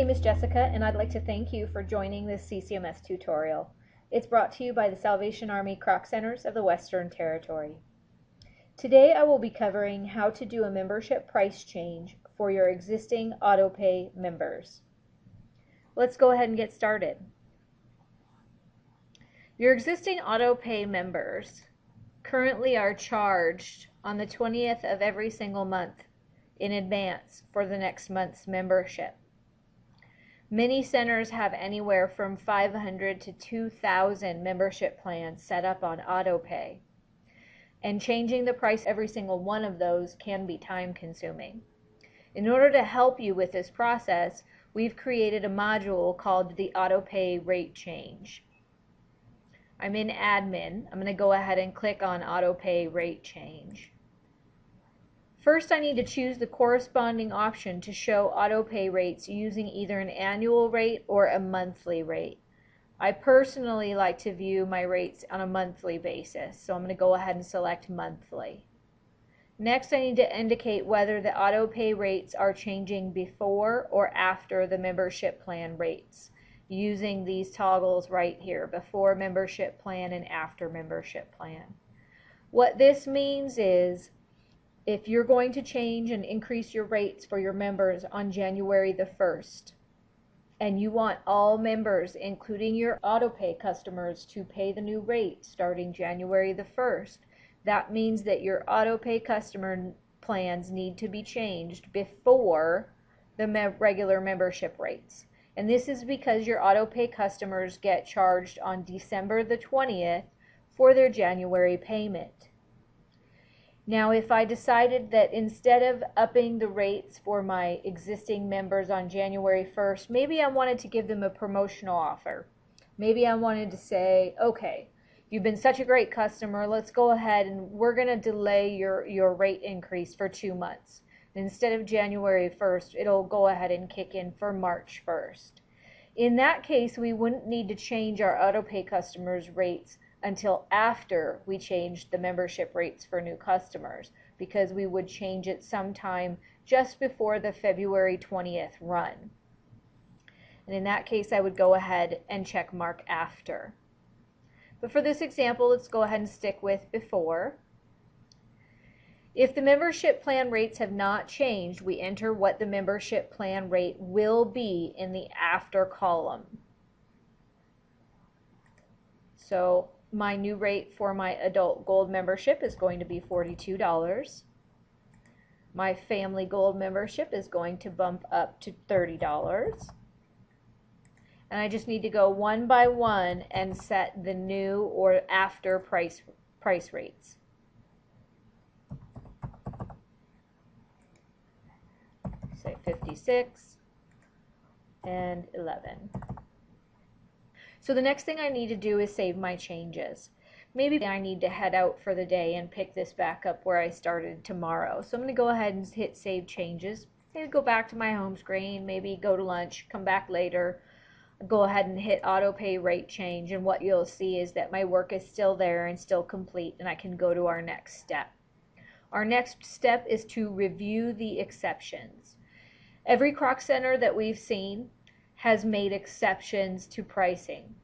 name is Jessica, and I'd like to thank you for joining this CCMS tutorial. It's brought to you by the Salvation Army Croc Centers of the Western Territory. Today I will be covering how to do a membership price change for your existing AutoPay members. Let's go ahead and get started. Your existing AutoPay members currently are charged on the 20th of every single month in advance for the next month's membership. Many centers have anywhere from 500 to 2,000 membership plans set up on AutoPay, and changing the price every single one of those can be time consuming. In order to help you with this process, we've created a module called the AutoPay Rate Change. I'm in Admin. I'm going to go ahead and click on AutoPay Rate Change. First, I need to choose the corresponding option to show AutoPay rates using either an annual rate or a monthly rate. I personally like to view my rates on a monthly basis, so I'm going to go ahead and select monthly. Next, I need to indicate whether the AutoPay rates are changing before or after the membership plan rates, using these toggles right here, before membership plan and after membership plan. What this means is, if you're going to change and increase your rates for your members on January the 1st, and you want all members, including your AutoPay customers, to pay the new rate starting January the 1st, that means that your AutoPay customer plans need to be changed before the regular membership rates. And this is because your AutoPay customers get charged on December the 20th for their January payment. Now, if I decided that instead of upping the rates for my existing members on January 1st, maybe I wanted to give them a promotional offer. Maybe I wanted to say, okay, you've been such a great customer, let's go ahead and we're going to delay your rate increase for 2 months. Instead of January 1st, it'll go ahead and kick in for March 1st. In that case, we wouldn't need to change our AutoPay customers' rates until after we changed the membership rates for new customers, because we would change it sometime just before the February 20th run. And in that case, I would go ahead and check mark after. But for this example, let's go ahead and stick with before. If the membership plan rates have not changed, we enter what the membership plan rate will be in the after column. So my new rate for my adult gold membership is going to be $42. My family gold membership is going to bump up to $30. And I just need to go one by one and set the new or after price rates. Say 56 and 11. So the next thing I need to do is save my changes. Maybe I need to head out for the day and pick this back up where I started tomorrow. So I'm going to go ahead and hit Save Changes. Maybe go back to my home screen, maybe go to lunch, come back later, go ahead and hit AutoPay Rate Change, and what you'll see is that my work is still there and still complete, and I can go to our next step. Our next step is to review the exceptions. Every Croc Center that we've seen has made exceptions to pricing.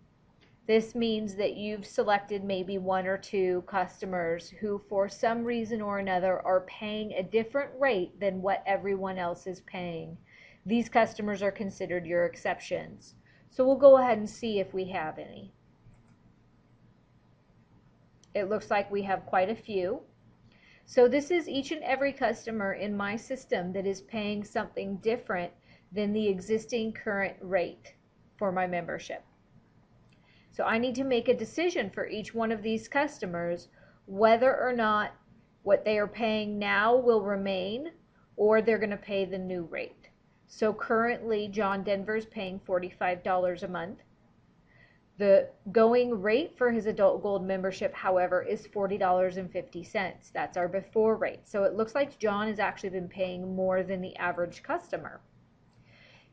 This means that you've selected maybe 1 or 2 customers who for some reason or another are paying a different rate than what everyone else is paying. These customers are considered your exceptions. So we'll go ahead and see if we have any. It looks like we have quite a few. So this is each and every customer in my system that is paying something different than the existing current rate for my membership. So I need to make a decision for each one of these customers whether or not what they are paying now will remain or they're going to pay the new rate. So currently John Denver's paying $45 a month. The going rate for his adult gold membership, however, is $40.50. That's our before rate. So it looks like John has actually been paying more than the average customer.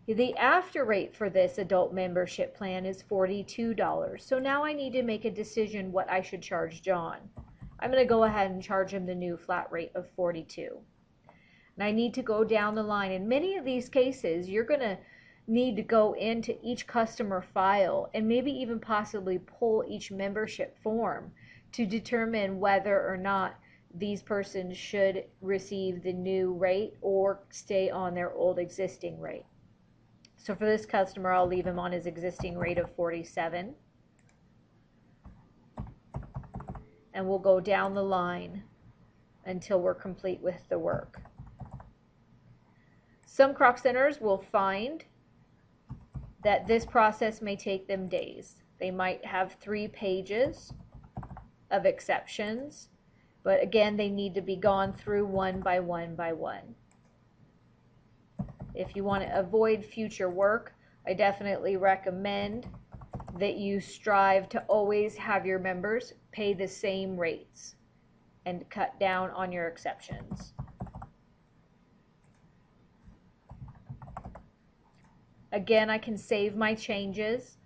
The after rate for this adult membership plan is $42. So now I need to make a decision what I should charge John. I'm going to go ahead and charge him the new flat rate of $42. And I need to go down the line. In many of these cases, you're going to need to go into each customer file and maybe even possibly pull each membership form to determine whether or not these persons should receive the new rate or stay on their old existing rate. So for this customer, I'll leave him on his existing rate of 47. And we'll go down the line until we're complete with the work. Some Croc Centers will find that this process may take them days. They might have 3 pages of exceptions, but again, they need to be gone through one by one by one. If you want to avoid future work, I definitely recommend that you strive to always have your members pay the same rates and cut down on your exceptions. Again, I can save my changes.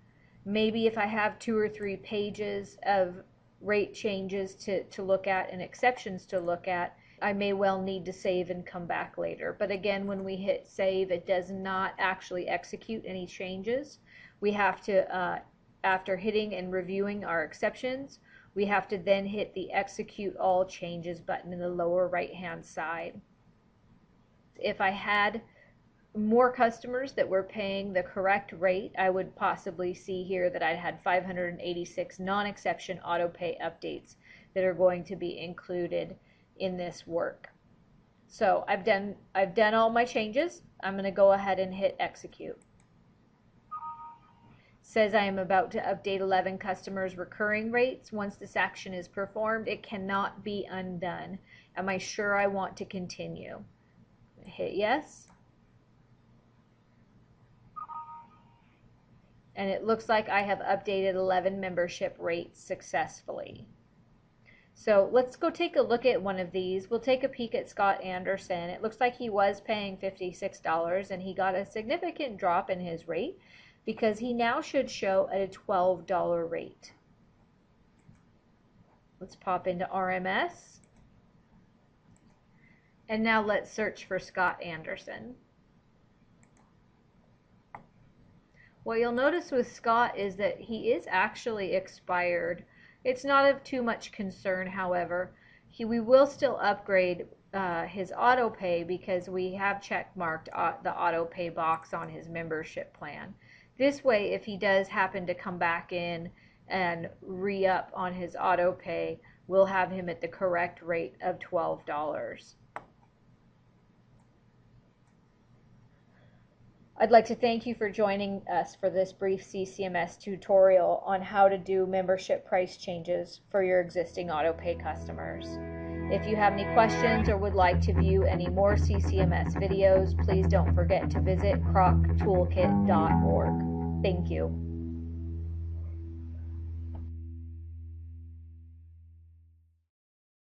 Maybe if I have 2 or 3 pages of rate changes to look at and exceptions to look at, I may well need to save and come back later. But again, when we hit save, it does not actually execute any changes. We have to, after hitting and reviewing our exceptions, we have to then hit the execute all changes button in the lower right hand side. If I had more customers that were paying the correct rate, I would possibly see here that I'd had 586 non-exception auto pay updates that are going to be included in this work. So I've done all my changes. I'm going to go ahead and hit execute. Says I am about to update 11 customers' recurring rates. Once this action is performed, it cannot be undone. Am I sure I want to continue? Hit yes. And it looks like I have updated 11 membership rates successfully. So let's go take a look at one of these. We'll take a peek at Scott Anderson. It looks like he was paying $56 and he got a significant drop in his rate because he now should show at a $12 rate. Let's pop into RMS. And now let's search for Scott Anderson. What you'll notice with Scott is that he is actually expired. It's not of too much concern, however. We will still upgrade his auto pay because we have check marked the auto pay box on his membership plan. This way, if he does happen to come back in and re-up on his auto pay, we'll have him at the correct rate of $12. I'd like to thank you for joining us for this brief CCMS tutorial on how to do membership price changes for your existing AutoPay customers. If you have any questions or would like to view any more CCMS videos, please don't forget to visit croctoolkit.org. Thank you.